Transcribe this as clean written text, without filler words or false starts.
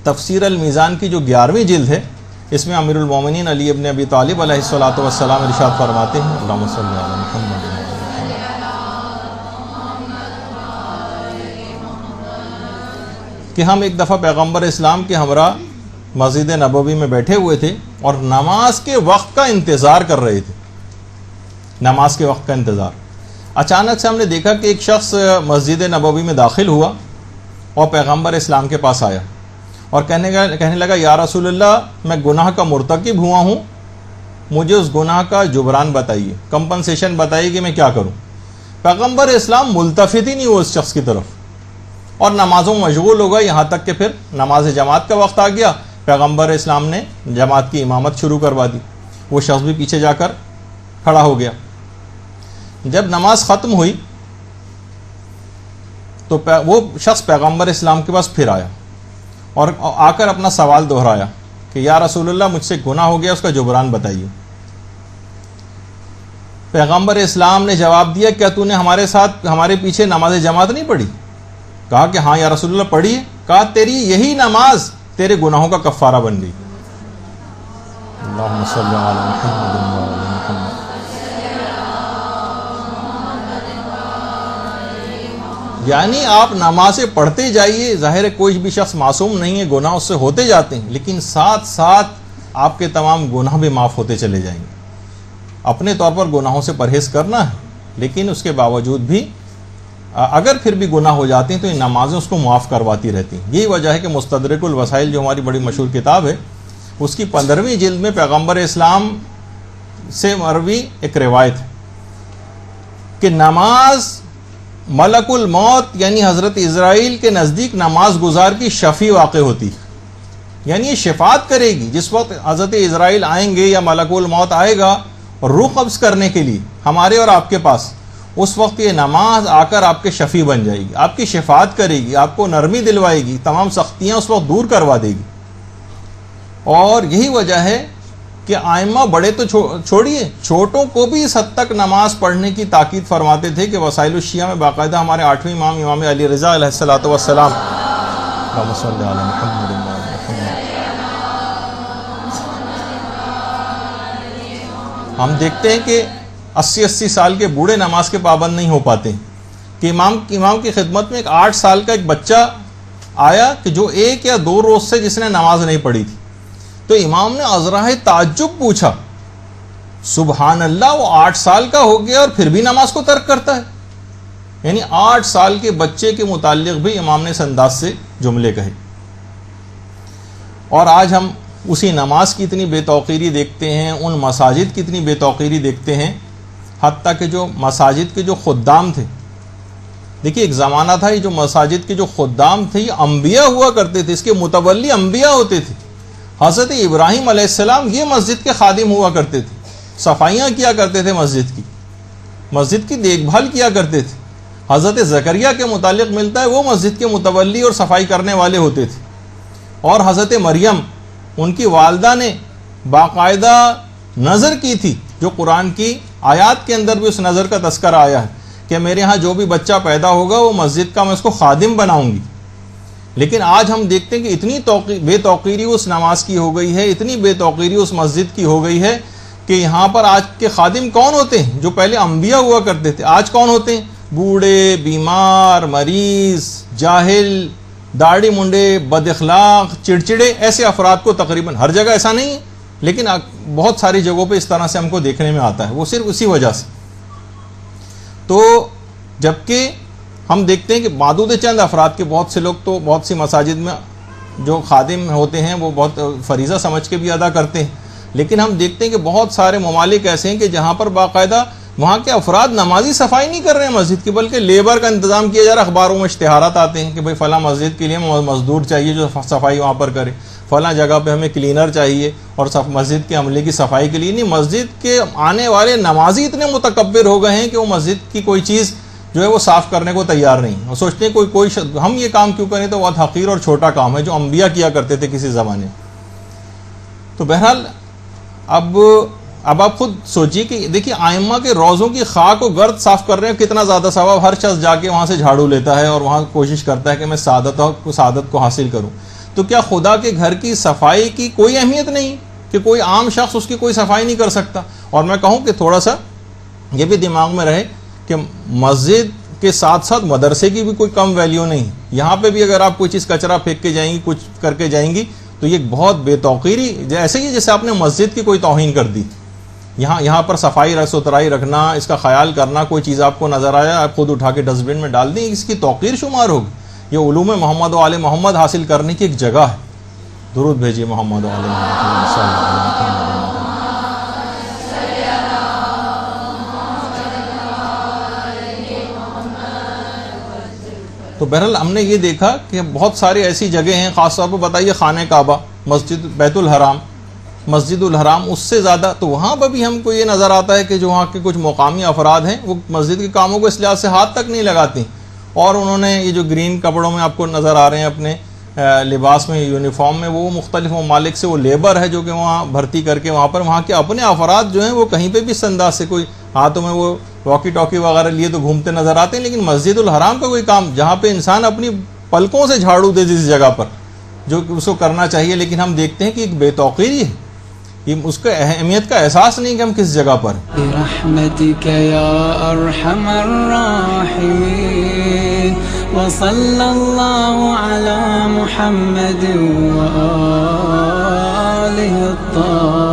تفسیر المیزان کی جو 11ویں جلد ہے، اس میں امیر المومنین علی ابن ابی طالب علیہ الصلوۃ والسلام ارشاد فرماتے ہیں، اللہم صلی علی محمد، کہ ہم ایک دفعہ پیغمبر اسلام کے ہمراہ مسجد نبوی میں بیٹھے ہوئے تھے اور نماز کے وقت کا انتظار کر رہے تھے، نماز کے وقت کا انتظار۔ اچانک سے ہم نے دیکھا کہ ایک شخص مسجد نبوی میں داخل ہوا اور پیغمبر اسلام کے پاس آیا اور کہنے لگا یا رسول اللہ، میں گناہ کا مرتکب ہوا ہوں، مجھے اس گناہ کا جبران بتائیے، کمپنسیشن بتائیے کہ میں کیا کروں۔ پیغمبر اسلام ملتفت ہی نہیں ہوا اس شخص کی طرف اور نمازوں میں مشغول ہو گئے، یہاں تک کہ پھر نماز جماعت کا وقت آ گیا، پیغمبر اسلام نے جماعت کی امامت شروع کروا دی، وہ شخص بھی پیچھے جا کر کھڑا ہو گیا۔ جب نماز ختم ہوئی تو وہ شخص پیغمبر اسلام کے پاس پھر آیا اور آ کر اپنا سوال دہرایا کہ یا رسول اللہ، مجھ سے گناہ ہو گیا، اس کا جبران بتائیے۔ پیغمبر اسلام نے جواب دیا، کیا تو نے ہمارے ساتھ ہمارے پیچھے نماز جماعت نہیں پڑھی؟ کہا کہ ہاں یا رسول اللہ پڑھی ہے۔ کہا تیری یہی نماز تیرے گناہوں کا کفارہ بن گئی۔ اللہم صلی علی محمد وعلی محمد۔ یعنی آپ نمازیں پڑھتے جائیے، ظاہر ہے کوئی بھی شخص معصوم نہیں ہے، گناہ اس سے ہوتے جاتے ہیں، لیکن ساتھ ساتھ آپ کے تمام گناہ بھی معاف ہوتے چلے جائیں گے۔ اپنے طور پر گناہوں سے پرہیز کرنا ہے، لیکن اس کے باوجود بھی اگر پھر بھی گناہ ہو جاتے ہیں تو یہ نمازیں اس کو معاف کرواتی رہتی ہیں۔ یہی وجہ ہے کہ مستدرک الوسائل جو ہماری بڑی مشہور کتاب ہے، اس کی 15ویں جلد میں پیغمبر اسلام سے مروی ایک روایت ہے کہ نماز ملک الموت یعنی حضرت اسرائیل کے نزدیک نماز گزار کی شفیع واقع ہوتی ہے، یعنی یہ شفاعت کرے گی۔ جس وقت حضرت اسرائیل آئیں گے یا ملک الموت آئے گا روح قبض کرنے کے لیے ہمارے اور آپ کے پاس، اس وقت یہ نماز آ کر آپ کے شفیع بن جائے گی، آپ کی شفاعت کرے گی، آپ کو نرمی دلوائے گی، تمام سختیاں اس وقت دور کروا دے گی۔ اور یہی وجہ ہے کہ آئمہ بڑے تو چھوڑیے، چھوٹوں کو بھی اس حد تک نماز پڑھنے کی تاکید فرماتے تھے کہ وسائل الشیعہ میں باقاعدہ ہمارے 8ویں امام امام علی رضا علیہ الصلوۃ والسلام، اللہم صلی علی محمد وعلی محمد، ہم دیکھتے ہیں کہ 80 سال کے بوڑھے نماز کے پابند نہیں ہو پاتے کہ امام کی خدمت میں ایک 8 سال کا ایک بچہ آیا کہ جو 1 یا 2 روز سے جس نے نماز نہیں پڑھی تھی، تو امام نے عذرائے تعجب پوچھا، سبحان اللہ، وہ 8 سال کا ہو گیا اور پھر بھی نماز کو ترک کرتا ہے؟ یعنی 8 سال کے بچے کے متعلق بھی امام نے اس انداز سے جملے کہے۔ اور آج ہم اسی نماز کی اتنی بے توقیری دیکھتے ہیں، ان مساجد کی اتنی بے توقیری دیکھتے ہیں، حتیٰ کہ جو مساجد کے جو خدام تھے، دیکھیے ایک زمانہ تھا، یہ جو مساجد کے جو خدام تھے یہ انبیاء ہوا کرتے تھے، اس کے متولی انبیاء ہوتے تھے۔ حضرت ابراہیم علیہ السلام یہ مسجد کے خادم ہوا کرتے تھے، صفائیاں کیا کرتے تھے، مسجد کی دیکھ بھال کیا کرتے تھے۔ حضرت زکریا کے متعلق ملتا ہے وہ مسجد کے متولی اور صفائی کرنے والے ہوتے تھے۔ اور حضرت مریم، ان کی والدہ نے باقاعدہ نظر کی تھی، جو قرآن کی آیات کے اندر بھی اس نظر کا تذکرہ آیا ہے کہ میرے ہاں جو بھی بچہ پیدا ہوگا وہ مسجد کا میں اس کو خادم بناؤں گی۔ لیکن آج ہم دیکھتے ہیں کہ اتنی بے توقیری اس نماز کی ہو گئی ہے، اتنی بے توقیری اس مسجد کی ہو گئی ہے کہ یہاں پر آج کے خادم کون ہوتے ہیں؟ جو پہلے انبیاء ہوا کرتے تھے، آج کون ہوتے ہیں؟ بوڑھے، بیمار، مریض، جاہل، داڑھی منڈے، بد اخلاق، چڑچڑے، ایسے افراد کو تقریباً ہر جگہ ایسا نہیں ہے، لیکن بہت ساری جگہوں پہ اس طرح سے ہم کو دیکھنے میں آتا ہے، وہ صرف اسی وجہ سے۔ تو جبکہ ہم دیکھتے ہیں کہ معدود چند افراد کے بہت سے لوگ تو بہت سی مساجد میں جو خادم ہوتے ہیں وہ بہت فریضہ سمجھ کے بھی ادا کرتے ہیں، لیکن ہم دیکھتے ہیں کہ بہت سارے ممالک ایسے ہیں کہ جہاں پر باقاعدہ وہاں کے افراد نمازی صفائی نہیں کر رہے ہیں مسجد کی، بلکہ لیبر کا انتظام کیا جا رہا ہے۔ اخباروں میں اشتہارات آتے ہیں کہ بھئی فلاں مسجد کے لیے مزدور چاہیے جو صفائی وہاں پر کرے، فلاں جگہ پہ ہمیں کلینر چاہیے اور مسجد کے عملے کی صفائی کے لیے نہیں۔ مسجد کے آنے والے نمازی اتنے متکبر ہو گئے ہیں کہ وہ مسجد کی کوئی چیز جو ہے وہ صاف کرنے کو تیار نہیں، اور سوچتے ہیں کوئی ہم یہ کام کیوں کریں، تو بہت حقیر اور چھوٹا کام ہے جو انبیاء کیا کرتے تھے کسی زمانے۔ تو بہرحال اب آپ خود سوچیے کہ دیکھیے آئمہ کے روزوں کی خاک و گرد صاف کر رہے ہیں، کتنا زیادہ ثواب۔ ہر شخص جا کے وہاں سے جھاڑو لیتا ہے اور وہاں کوشش کرتا ہے کہ میں سعادت کو حاصل کروں۔ تو کیا خدا کے گھر کی صفائی کی کوئی اہمیت نہیں کہ کوئی عام شخص اس کی کوئی صفائی نہیں کر سکتا؟ اور میں کہوں کہ تھوڑا سا یہ بھی دماغ میں رہے کہ مسجد کے ساتھ ساتھ مدرسے کی بھی کوئی کم ویلیو نہیں. یہاں پہ بھی اگر آپ کوئی چیز کچرا پھینک کے جائیں گی، کچھ کر کے جائیں گی، تو یہ بہت بے توقیری، ایسے ہی جیسے آپ نے مسجد کی کوئی توہین کر دی. یہاں پر صفائی ستھرائی رکھنا، اس کا خیال کرنا، کوئی چیز آپ کو نظر آیا آپ خود اٹھا کے ڈسٹ بن میں ڈال دیں، اس کی توقیر شمار ہوگی. یہ علوم محمد و آل محمد حاصل کرنے کی ایک جگہ ہے. درود بھیجیے محمد و آل محمد صلی اللہ علیہ وسلم. تو بہرحال ہم نے یہ دیکھا کہ بہت ساری ایسی جگہیں ہیں، خاص طور پر بتائیے خانہ کعبہ، مسجد بیت الحرام، مسجد الحرام، اس سے زیادہ تو وہاں پر بھی ہم کو یہ نظر آتا ہے کہ جو وہاں کے کچھ مقامی افراد ہیں وہ مسجد کے کاموں کو اس لحاظ سے ہاتھ تک نہیں لگاتی. اور انہوں نے یہ جو گرین کپڑوں میں آپ کو نظر آ رہے ہیں اپنے لباس میں، یونیفارم میں، وہ مختلف ممالک سے وہ لیبر ہے جو کہ وہاں بھرتی کر کے وہاں کے اپنے افراد جو ہیں وہ کہیں پہ بھی اس انداز سے کوئی ہاتھوں میں وہ واکی ٹاکی وغیرہ لیے تو گھومتے نظر آتے ہیں. لیکن مسجد الحرام کا کوئی کام جہاں پہ انسان اپنی پلکوں سے جھاڑو دے جس جگہ پر جو کہ اس کو کرنا چاہیے، لیکن ہم دیکھتے ہیں کہ ایک بے توقیری ہے، یہ اس کا اہمیت کا احساس نہیں کہ ہم کس جگہ پر ہیں. برحمتک یا ارحم الراحمین وصلی اللہ علی محمد وآلہ الطاہرین.